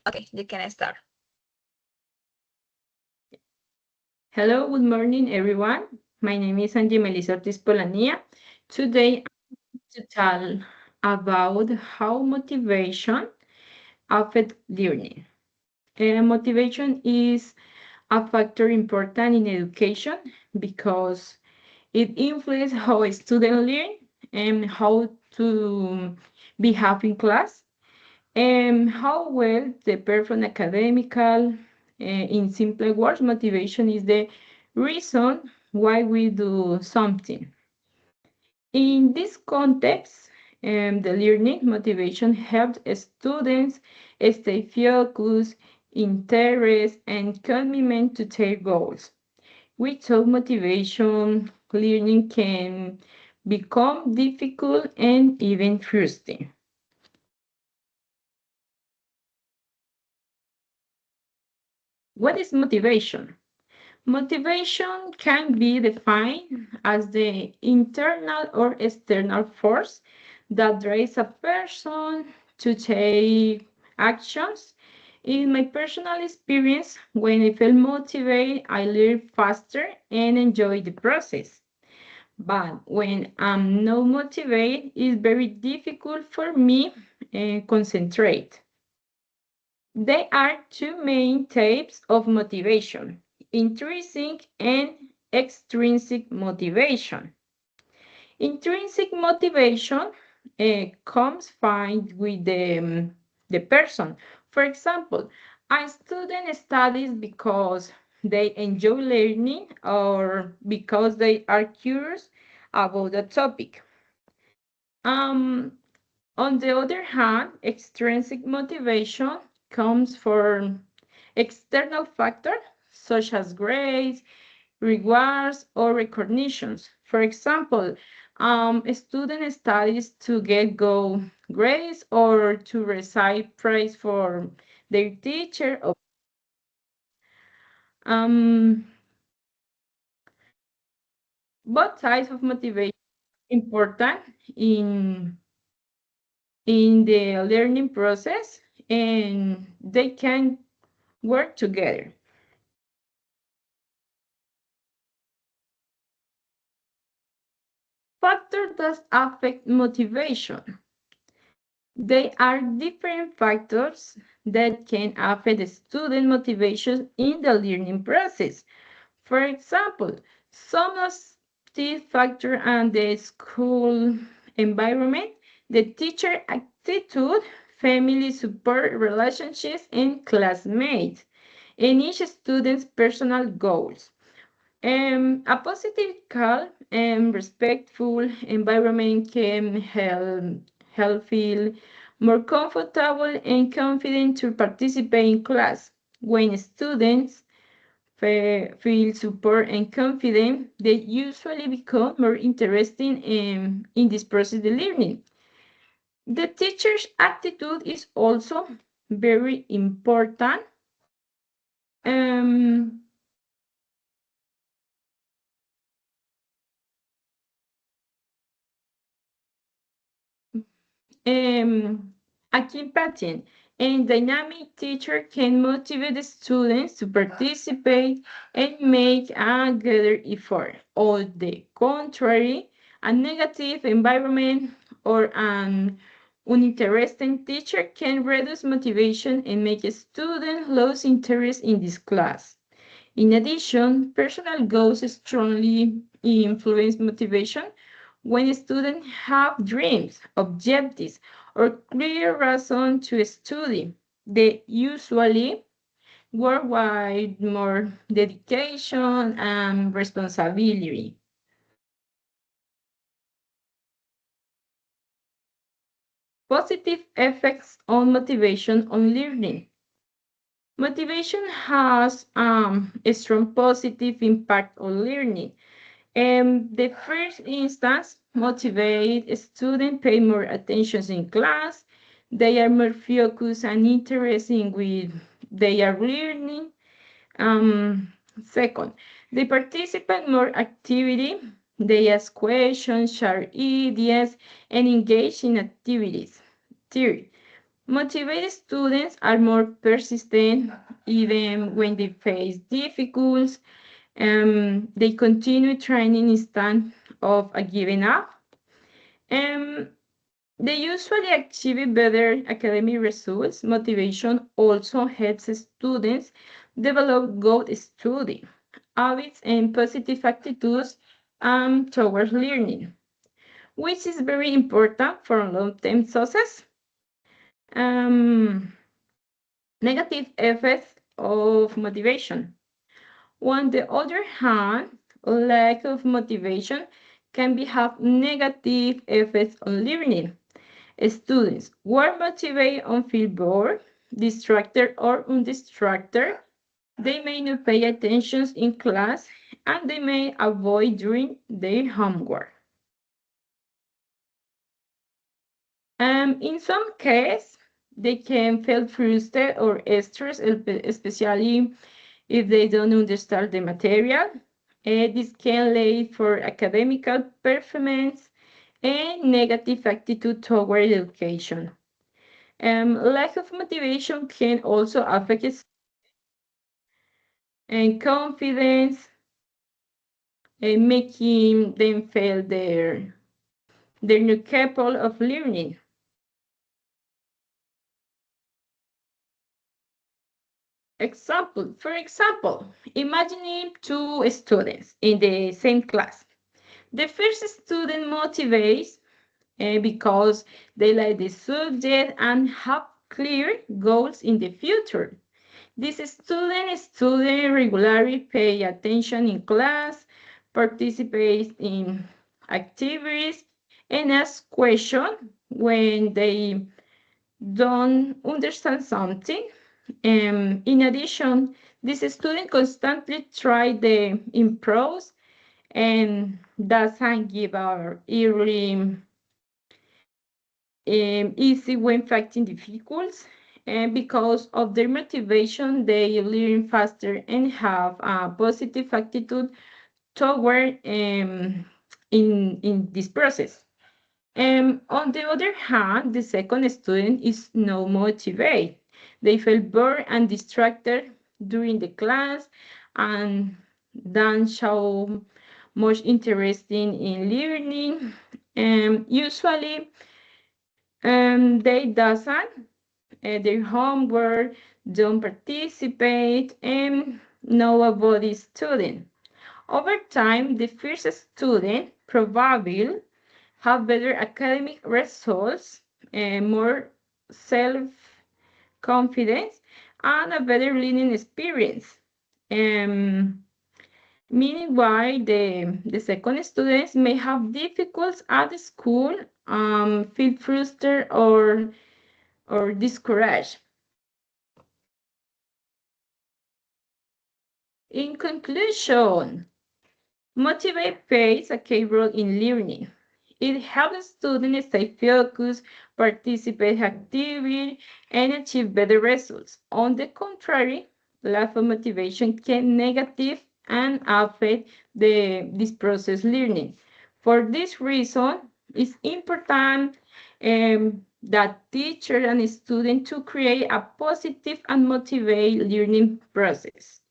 Okay, you can start. Hello, good morning, everyone. My name is Angie Melissa Ortiz Polania. Today, I'm to tell about how motivation affects learning. Motivation is a factor important in education because it influences how a student learn and how to behave in class and how well they perform academical. In simple words, motivation is the reason why we do something. In this context, the learning motivation helps students stay focused, interest, and commitment to their goals. Without motivation, learning can become difficult and even frustrating. What is motivation? Motivation can be defined as the internal or external force that drives a person to take actions. In my personal experience, when I feel motivated, I learn faster and enjoy the process. But when I'm not motivated, it's very difficult for me to concentrate. There are two main types of motivation: intrinsic and extrinsic motivation. Intrinsic motivation comes fine with the person. For example, a student studies because they enjoy learning or because they are curious about the topic. Um, on the other hand, extrinsic motivation comes from external factors such as grades, rewards, or recognitions. For example, a student studies to get good grades or to receive praise for their teacher. Um, both types of motivation are important in the learning process, and they can work together. Factors that affect motivation. They are different factors that can affect the student motivation in the learning process. For example, some of these factors are the school environment, the teacher attitude, family support, relationships, and classmates, and each student's personal goals. A positive, calm, and respectful environment can help feel more comfortable and confident to participate in class. When students feel support and confident, they usually become more interested in this process of learning. The teacher's attitude is also very important. Um, a key pattern. A dynamic teacher can motivate the students to participate and make a greater effort. On the contrary, a negative environment or an uninteresting teacher can reduce motivation and make a student lose interest in this class. In addition, personal goals strongly influence motivation. When students have dreams, objectives, or clear reason to study, they usually work with more dedication and responsibility. Positive effects on motivation on learning. Motivation has a strong positive impact on learning. The first instance, motivate students pay more attention in class. They are more focused and interested in with they are learning. Second, they participate more activity. They ask questions, share ideas, and engage in activities. Third, Motivated students are more persistent even when they face difficulties. They continue training instead of giving up. Um, they usually achieve better academic results. Motivation also helps students develop good study habits and positive attitudes towards learning, which is very important for long-term success. Um, Negative effects of motivation. On the other hand, lack of motivation can have negative effects on learning. Students who are motivated and feel bored, distracted, or undistracted, they may not pay attention in class and they may avoid doing their homework. In some cases, they can feel frustrated or stressed, especially if they don't understand the material. This can lead for academic performance and negative attitude toward education. Lack of motivation can also affect and confidence, making them feel they're not capable of learning. For example, imagining two students in the same class. The first student motivates because they like the subject and have clear goals in the future. This student regularly pay attention in class, participates in activities, and ask questions when they don't understand something. In addition, this student constantly try the improves and doesn't give up early easy when facing difficulties. And because of their motivation, they learn faster and have a positive attitude toward in this process. On the other hand, the second student is not motivated. They feel bored and distracted during the class and don't show much interest in learning. Usually, they doesn't their homework, don't participate, and know about the student. Over time, the first student probably have better academic results, and more self-confidence, and a better learning experience. Um, Meanwhile, the second students may have difficulties at school, feel frustrated or discouraged. In conclusion, Motivate plays a key role in learning. It helps students stay focused, participate actively, and achieve better results. On the contrary, lack of motivation can negative and affect this process learning. For this reason, it's important that teacher and student to create a positive and motivated learning process.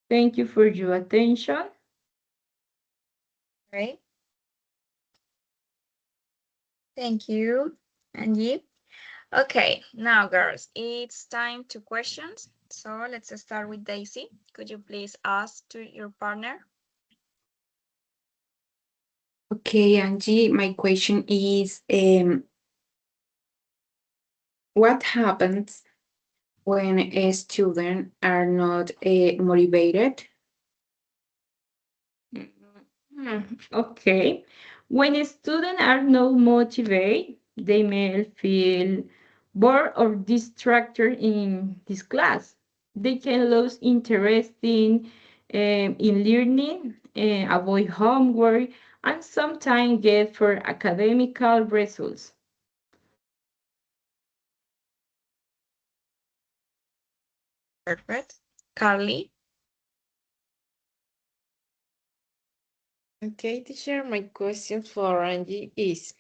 Thank you for your attention. Right. Thank you, Angie. Okay, now girls, it's time to questions. So let's start with Daisy. Could you please ask to your partner? Okay, Angie, my question is what happens when a student are not motivated? Okay. When students are not motivated, they may feel bored or distracted in this class. They can lose interest in learning, avoid homework, and sometimes get for academical results. Perfect. Carly? Okay, teacher, my question for Angie is,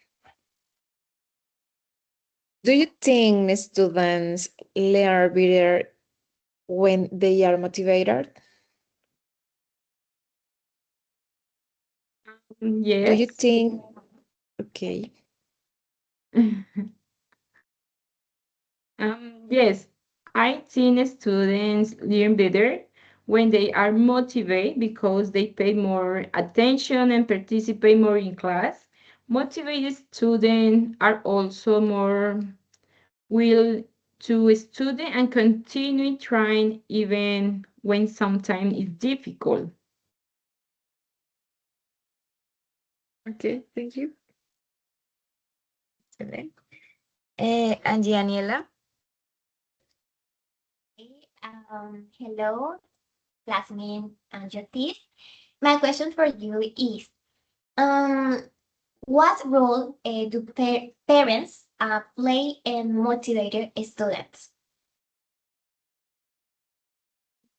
Do you think students learn better when they are motivated? Do you Yes. think? Okay. Yes, I think students learn better when they are motivated because they pay more attention and participate more in class. Motivated students are also more will to study and continue trying even when sometimes it's difficult. Okay, thank you. Excellent. And Daniela? Okay, hello, classmate and Jyotis. My question for you is, um, what role do parents play in motivating students?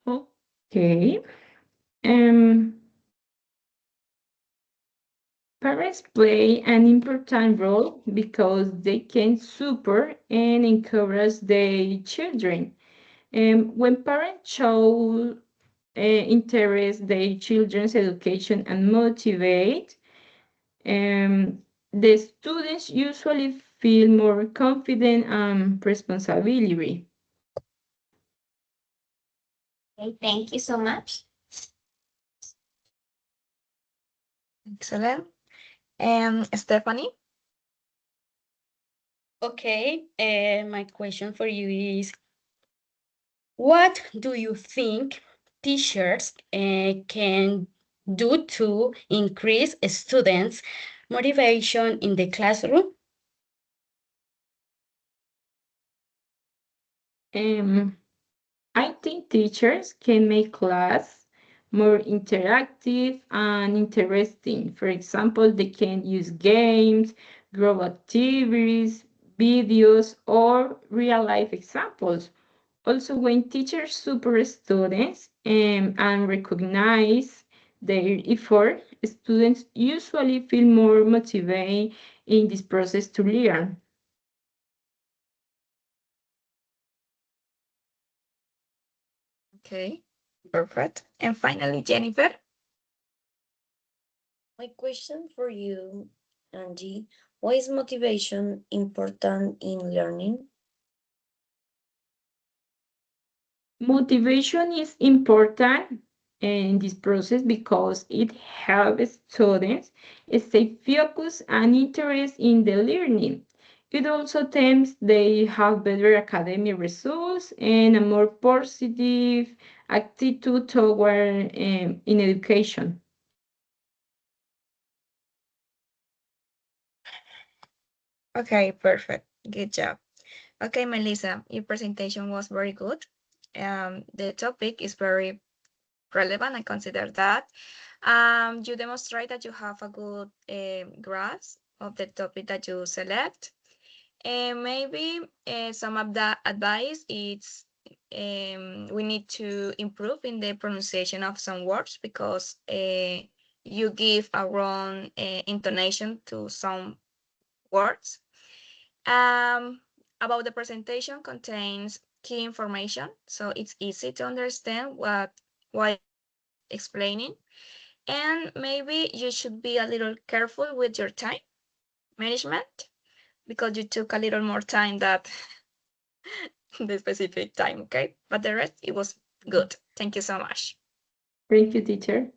Okay. Um, Parents play an important role because they can support and encourage their children. When parents show interest their children's education and motivate, the students usually feel more confident and responsibility. Okay, thank you so much. Excellent. Stephanie? Okay, my question for you is, what do you think teachers can do to increase students' motivation in the classroom? Um, I think teachers can make class more interactive and interesting. For example, they can use games, group activities, videos, or real life examples. Also, when teachers support students and recognize their effort, students usually feel more motivated in this process to learn. Okay, perfect. And finally, Jennifer? My question for you, Angie, why is motivation important in learning? Motivation is important in this process because it helps students stay focused and interested in the learning. It also tends they have better academic results and a more positive attitude toward in education. Okay, perfect. Good job. Okay, Melissa, your presentation was very good. The topic is very relevant. I consider that. You demonstrate that you have a good grasp of the topic that you select. And maybe some of the advice is we need to improve in the pronunciation of some words because you give a wrong intonation to some words. About the presentation contains key information, so it's easy to understand what explaining. And maybe you should be a little careful with your time management because you took a little more time that the specific time, okay? But the rest, it was good. Thank you so much. Thank you, teacher.